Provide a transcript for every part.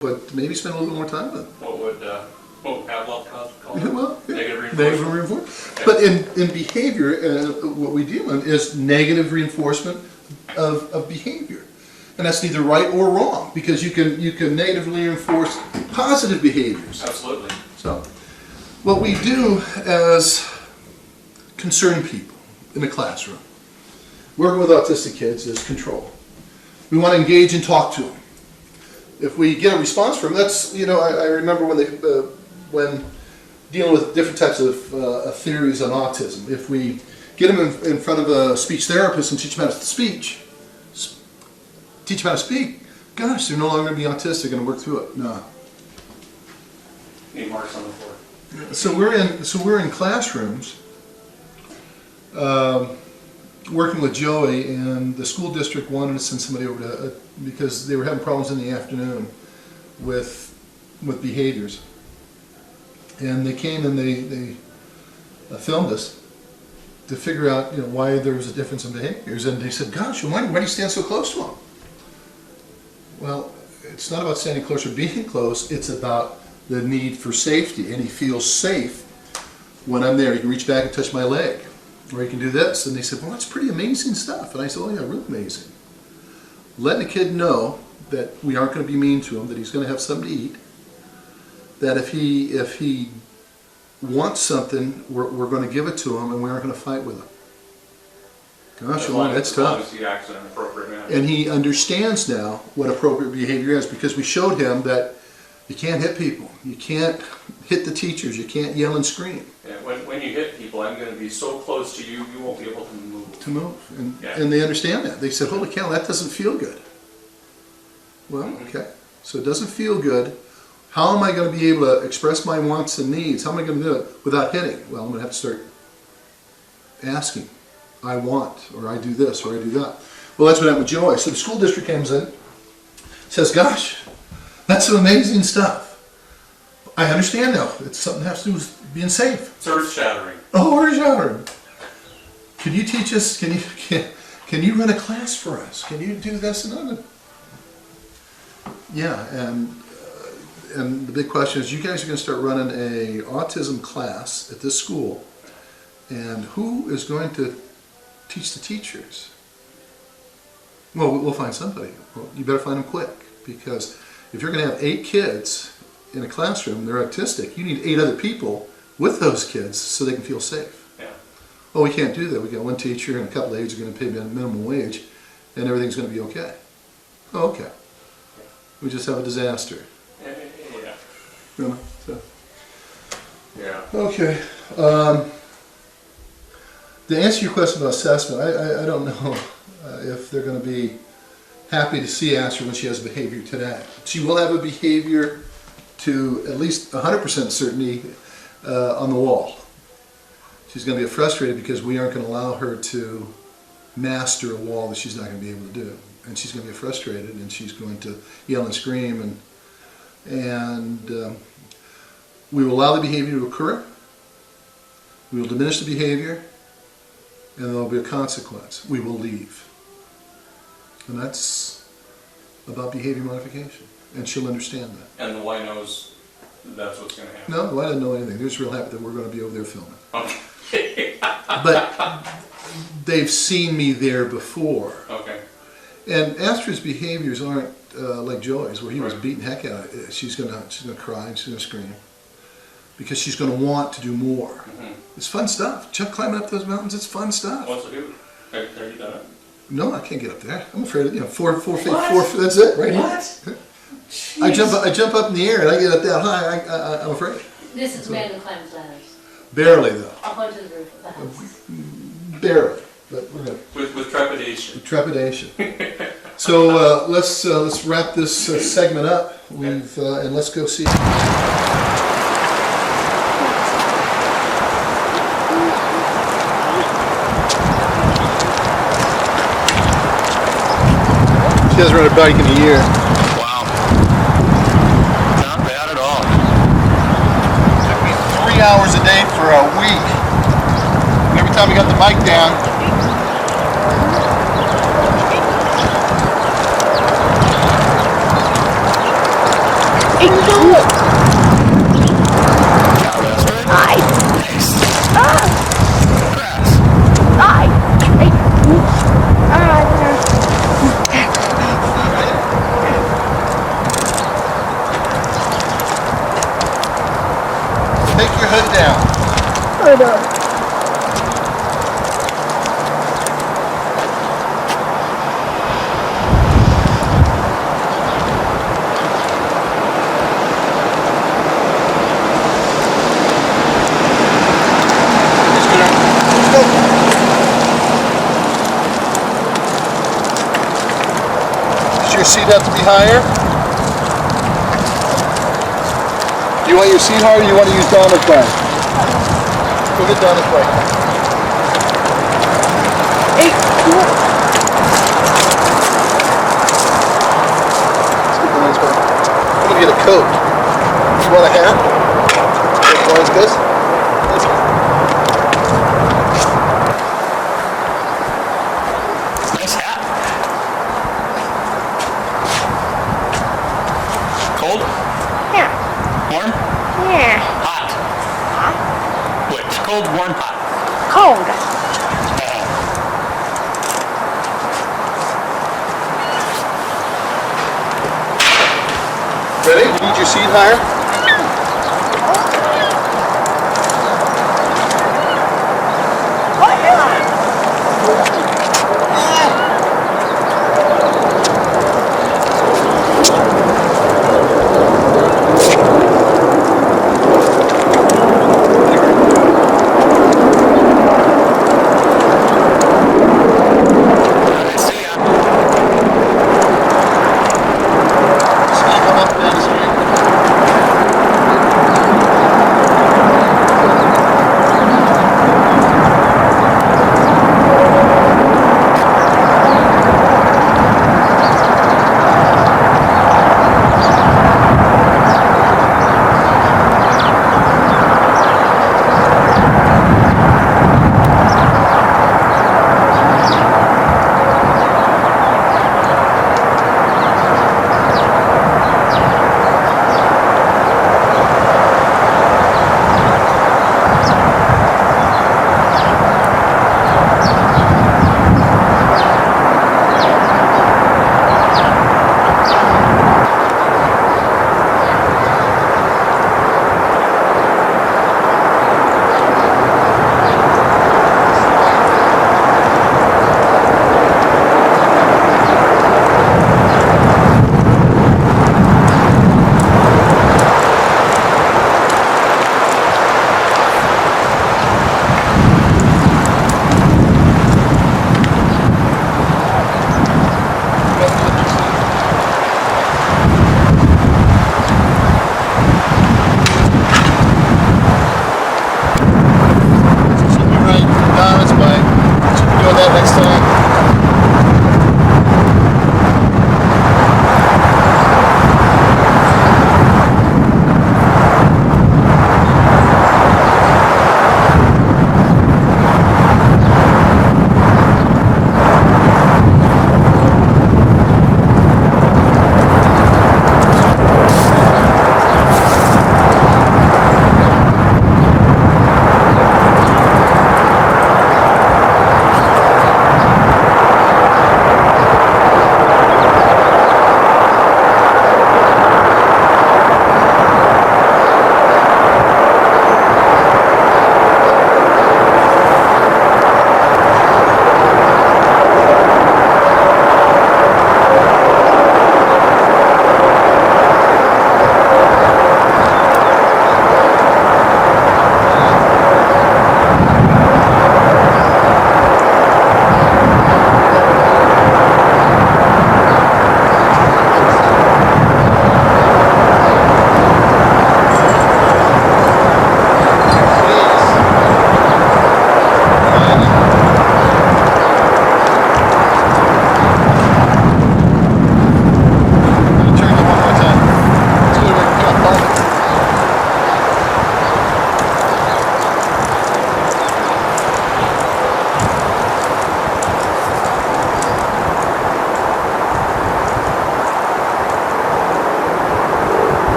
but maybe spend a little bit more time with them. What would Pavlov call it? Well, yeah. Negative reinforcement. But in behavior, what we deal in is negative reinforcement of behavior. And that's neither right or wrong, because you can negatively reinforce positive behaviors. Absolutely. So, what we do as concerned people in the classroom, working with autistic kids, is control. We want to engage and talk to them. If we get a response from them, that's, I remember when dealing with different types of theories on autism, if we get them in front of a speech therapist and teach them how to speak, gosh, they're no longer going to be autistic and work through it. No. Need marks on the floor. So we're in classrooms working with Joey, and the school district wanted to send somebody over to because they were having problems in the afternoon with behaviors, and they came and they filmed us to figure out why there was a difference in behaviors, and they said, "Gosh, why do you stand so close to him?" Well, it's not about standing close or being close. It's about the need for safety, and he feels safe when I'm there. He can reach back and touch my leg, or he can do this. And they said, "Well, that's pretty amazing stuff." And I said, "Oh yeah, really amazing." Letting the kid know that we aren't going to be mean to him, that he's going to have something to eat, that if he wants something, we're going to give it to him, and we aren't going to fight with him. Gosh, that's tough. As long as he acts in an appropriate manner. And he understands now what appropriate behavior is, because we showed him that you can't hit people, you can't hit the teachers, you can't yell and scream. Yeah, when you hit people, I'm going to be so close to you, you won't be able to move. And they understand that. They said, "Holy cow, that doesn't feel good." Well, okay, so it doesn't feel good. How am I going to be able to express my wants and needs? How am I going to do it without hitting? Well, I'm going to have to start asking. I want, or I do this, or I do that. Well, that's what happened with Joy. So the school district comes in, says, "Gosh, that's some amazing stuff. I understand now. It's something that has to do with being safe." It's earth-shattering. Oh, earth-shattering. Can you teach us? Can you run a class for us? Can you do this and that? Yeah, and the big question is, you guys are going to start running a autism class at this school, and who is going to teach the teachers? Well, we'll find somebody. Well, you better find them quick, because if you're going to have 8 kids in a classroom, they're autistic, you need 8 other people with those kids so they can feel safe. Yeah. Oh, we can't do that. We got one teacher and a couple of aides are going to pay minimum wage, and everything's going to be okay. Oh, okay. We just have a disaster. Yeah. So. Yeah. Okay. To answer your question about assessment, I don't know if they're going to be happy to see Astrid when she has a behavior today. She will have a behavior to at least 100% certainty on the wall. She's going to get frustrated because we aren't going to allow her to master a wall that she's not going to be able to do. And she's going to get frustrated, and she's going to yell and scream, and we will allow the behavior to occur. We will diminish the behavior, and there will be a consequence. We will leave. And that's about behavior modification. And she'll understand that. And the Y knows that's what's going to happen. No, the Y doesn't know anything. They're just real happy that we're going to be over there filming. Okay. But they've seen me there before. Okay. And Astrid's behaviors aren't like Joey's, where he was Right. beating heck out of it. She's gonna cry and she's gonna scream, because she's gonna want to do more. Mm-hmm. It's fun stuff. Chuck climbing up those mountains, it's fun stuff. What's it do? Have you done it? No, I can't get up there. I'm afraid of, 4 feet, 4 feet, that's it, right What? here. I jump up in the air and I get up that high, I'm afraid. This is man who climbs ladders. Barely though, I'll go to the roof of the house. barely, but we're good. With trepidation. Trepidation. So let's wrap this segment up. And let's go see. She hasn't rode a bike in a year. Wow. Not bad at all. Took me 3 hours a day for a week. And every time we got the bike down, Take your hood down. Hold on. Does your seat have to be higher? Do you want your seat higher or do you want to use Donna's way? Go get Donna's way. Hey, Let's get the nice way. I'm going to get a coat. You want a hat? You want this? Nice hat. Cold? yeah, Warm? yeah. Hot? Which? Cold, warm, hot? Cold. Ready? You need your seat higher? I see ya. Come up down the street.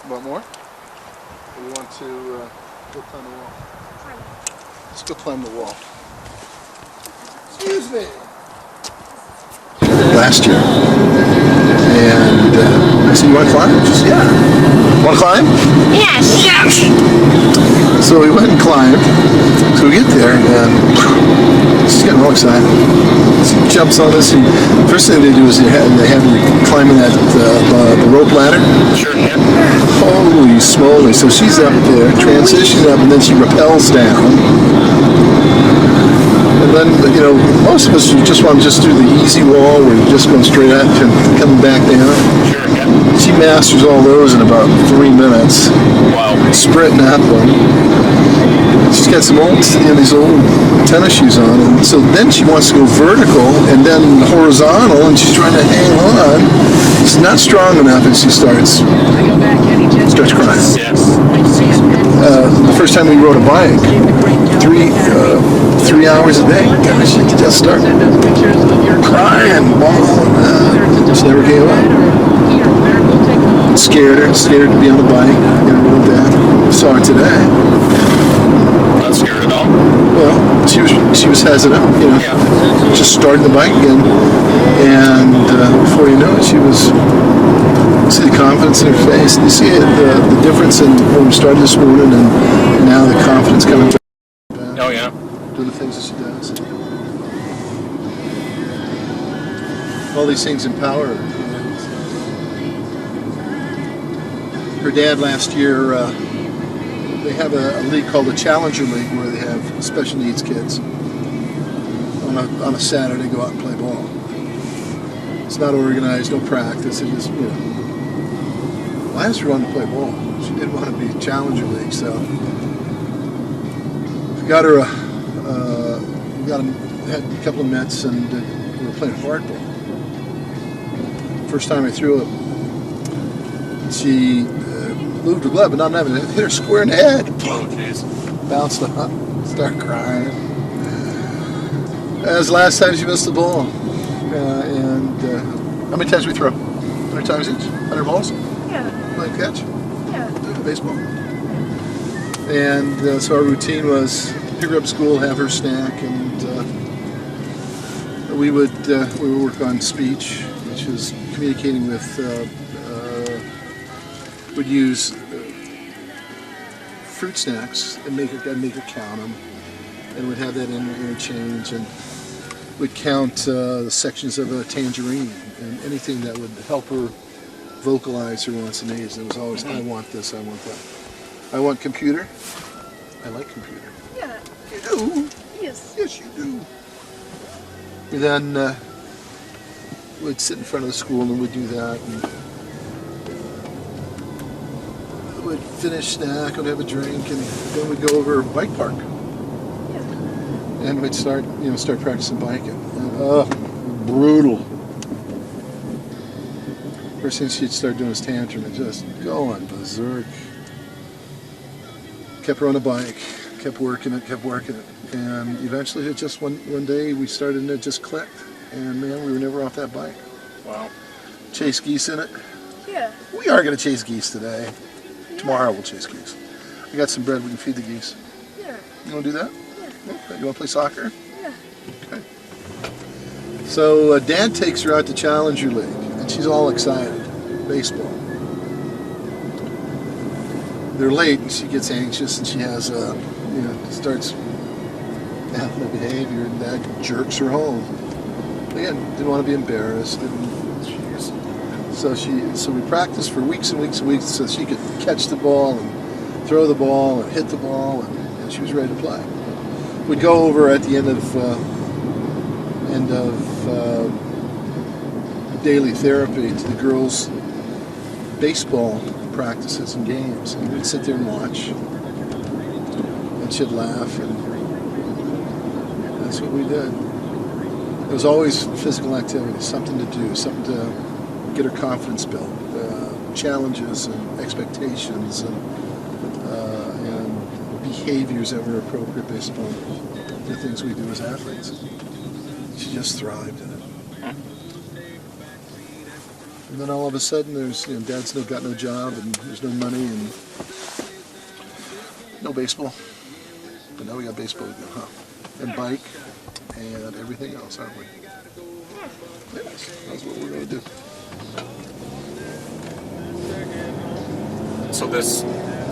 Want more? Or you want to go climb the wall? Let's go climb the wall. Excuse me. Last year. And I said, you want to climb? She said, yeah. Want to climb? Yes. Yes! So we went and climbed. So we get there and she's getting real excited. She jumps on us and first thing they do is they have you climbing that the rope ladder. Sure, yeah. Holy smoly. So she's up there, transitions up, and then she rappels down. And then, you know, most of us just want to just do the easy wall where you just go straight up and come back down. Sure, yeah. She masters all those in about 3 minutes. Wow. Sprinting at them. She's got some old, you know, these old tennis shoes on, and so then she wants to go vertical and then horizontal, and she's trying to hang on. She's not strong enough, and she starts crying. Yes. The first time we rode a bike, 3 hours a day, she just started crying, bawling. She never gave up. Scared to be on the bike, you know, real bad. Saw her today. Not scared at all. Well, she was hesitant, you know. Yeah. Just started the bike again, and before you know it, she was. See the confidence in her face. You see the difference in when we started this morning and now the confidence coming back. Oh, yeah. Doing the things that she does. All these things empower her. Her dad last year, they have a league called the Challenger League where they have special needs kids. On a Saturday, go out and play ball. It's not organized, no practice. It just, you know. I asked her to play ball. She didn't want to be Challenger League, so we got her. Had a couple of mitts, and we were playing hardball. First time I threw it, she moved her glove, but not having it. Hit her square in the head. Oh, jeez. Bounced up, started crying. That was the last time she missed the ball. How many times we throw? 100 times each? 100 balls? Yeah. Play catch? Yeah. Baseball. And so our routine was pick her up at school, have her snack, and we would work on speech, which is communicating with. Would use fruit snacks and make her count them, and would have that interchange, and would count the sections of a tangerine and anything that would help her vocalize her wants and needs. It was always, I want this, I want that. I want computer. I like computer. Yeah. You do? Yes. Yes, you do. We then would sit in front of the school and we'd do that. And we'd finish snack, we'd have a drink, and then we'd go over bike park. Yeah. And we'd start practicing biking. Brutal. First thing she'd start doing is tantrum and just going berserk. Kept her on a bike, kept working it, and eventually it just one day we started and it just clicked, and man, we were never off that bike. Wow. Chase geese in it. Yeah. We are going to chase geese today. Tomorrow we'll chase geese. I got some bread, we can feed the geese. Yeah. You want to do that? Yeah. Okay. You want to play soccer? Yeah. Okay. So Dad takes her out to Challenger League, and she's all excited. Baseball. They're late, and she gets anxious, and she has starts having a behavior, and Dad jerks her home. Again, didn't want to be embarrassed. So we practiced for weeks and weeks and weeks so she could catch the ball and throw the ball and hit the ball, and she was ready to play. We'd go over at the end of daily therapy to the girls' baseball practices and games, and we'd sit there and watch, and she'd laugh, and that's what we did. It was always physical activity, something to do, something to get her confidence built, challenges and expectations and behaviors that were appropriate based upon the things we do as athletes. She just thrived in it. And then all of a sudden, there's dad's got no job, and there's no money, and no baseball. But now we got baseball again, huh? And bike, and everything else, aren't we? Yes, that's what we're gonna do. So this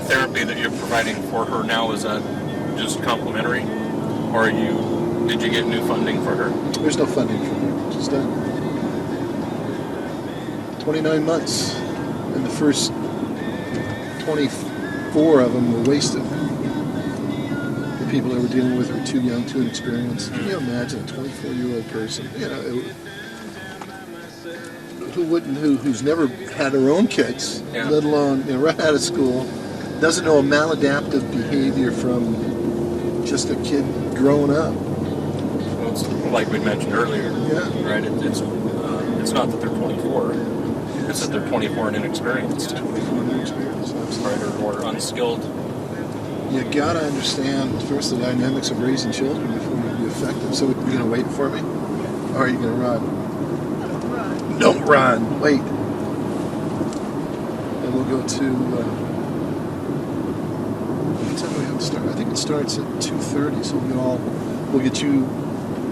therapy that you're providing for her now, is that just complimentary? Or did you get new funding for her? There's no funding for her. She's done. 29 months, and the first 24 of them were wasted. The people that were dealing with her were too young, too inexperienced. Can you imagine a 24-year-old person? Who's never had her own kids, Yeah. let alone right out of school, doesn't know a maladaptive behavior from just a kid growing up. Well, it's like we mentioned earlier, Yeah. right? It's not that they're 24, it's that they're 24 and inexperienced, 24 inexperienced, absolutely. right? Or unskilled. You gotta understand first the dynamics of raising children before you be effective. So you're gonna wait for me, or are you gonna run? Don't run. Wait. And we'll go to. What time do we have to start? I think it starts at 2:30. So we'll get you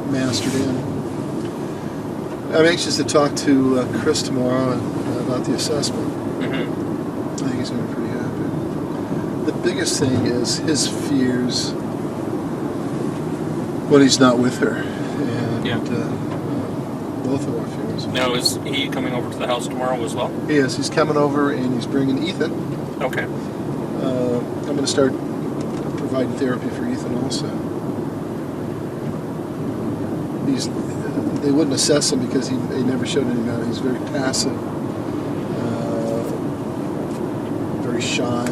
mastered in. I'm anxious to talk to Chris tomorrow about the assessment. Mm-hmm. I think he's gonna be pretty happy. The biggest thing is his fears when he's not with her, and Yeah. Both of our fears. Now, is he coming over to the house tomorrow as well? Yes, he's coming over and he's bringing Ethan. Okay. I'm going to start providing therapy for Ethan also. They wouldn't assess him because he never showed any matter. He's very passive, very shy,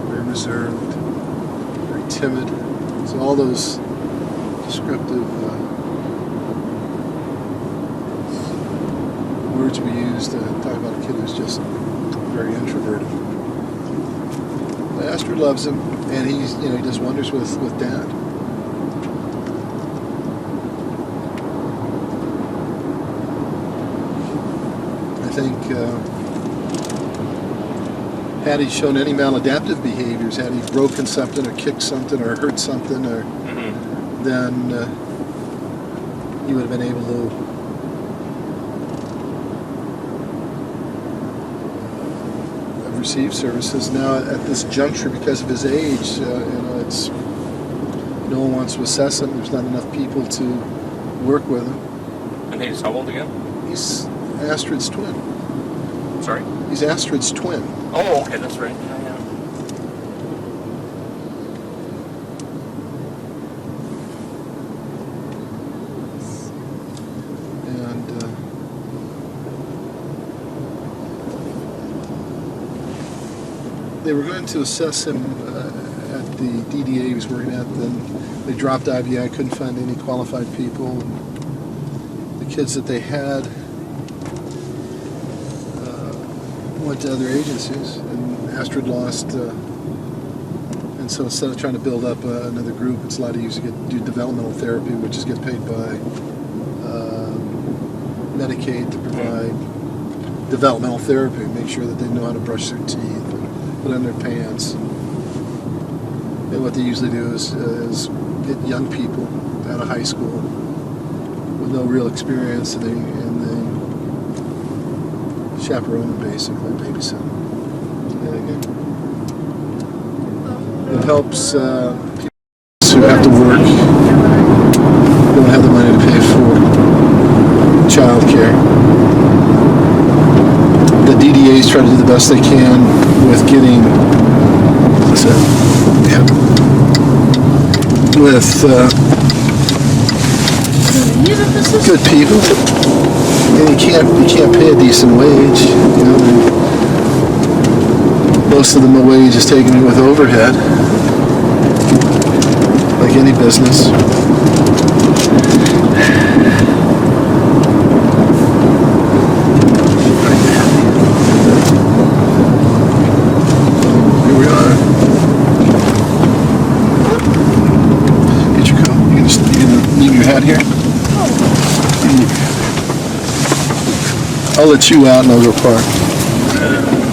very reserved, very timid. So all those descriptive words we use to talk about a kid who's just very introverted. But Astrid loves him, and he does wonders with Dad. I think had he shown any maladaptive behaviors, had he broken something or kicked something or hurt something, or then he would have been able to receive services. Now at this juncture, because of his age, it's no one wants to assess him. There's not enough people to work with him. And he's how old again? He's Astrid's twin. Sorry? He's Astrid's twin. Oh, okay, that's right. Yeah. And they were going to assess him at the DDA he was working at. Then they dropped IBI, couldn't find any qualified people. And the kids that they had went to other agencies, and Astrid lost. And so instead of trying to build up another group, it's a lot easier to do developmental therapy, which is get paid by Medicaid to provide developmental therapy, make sure that they know how to brush their teeth and put on their pants. And what they usually do is get young people out of high school with no real experience, and they chaperone them, basically, babysit them. It helps people who have to work, don't have the money to pay for child care. The DDAs try to do the best they can with getting, with good people. And you can't pay a decent wage. Most of them, the wage is taken with overhead, like any business. Here we are. Get your coat. You gonna leave your hat here? I'll let you out and I'll go park.